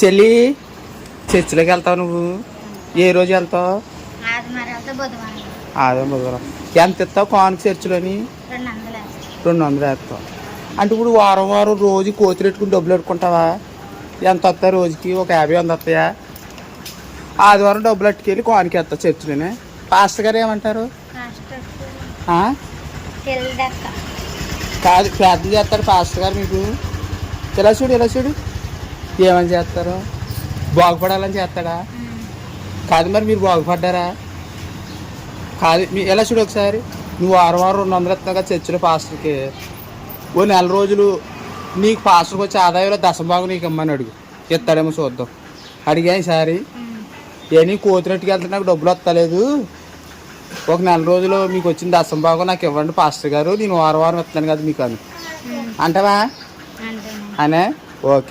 చెల్లి చర్చిలోకి వెళ్తావు నువ్వు? ఏ రోజు వెళ్తావు? అదే బుధవారం. ఎంత ఇస్తావు కానుక చర్చిలోని? 200 వేస్తావు. అంటే ఇప్పుడు వారం వారం రోజు కోతులు పెట్టుకుని డబ్బులు పెట్టుకుంటావా? ఎంత వస్తాయి రోజుకి? ఒక 50-100 వస్తాయా? ఆదివారం డబ్బులు అట్టుకెళ్ళి కానుక వేస్తావు చర్చిలోనే. పాస్టర్ గారు ఏమంటారు? కాదు, ప్రార్థన చేస్తాడు పాస్టర్ గారు మీకు. ఇలా చూడు ఏమని చేస్తారు? బాగుపడాలని చేస్తాడా? కాదు, మరి మీరు బాగుపడ్డారా? కాదు, మీ ఎలా చూడు ఒకసారి. నువ్వు వారం 200 ఇస్తాగా చర్చిలో పాస్టర్కి. ఓ నెల రోజులు నీకు పాస్టర్కి వచ్చే ఆదాయంలో దశభాగం నీకు ఇమ్మని అడుగు, ఇస్తాడేమో చూద్దాం. అడిగా ఈసారి ఏమీ కోతినట్టుకు వెళ్తే నాకు డబ్బులు వస్తలేదు, ఒక నెల రోజులు మీకు వచ్చిన దశభాగం నాకు ఇవ్వండి పాస్టర్ గారు, నేను వారం ఇస్తాను కదా మీకు అని అంటావా? అనే ఓకే.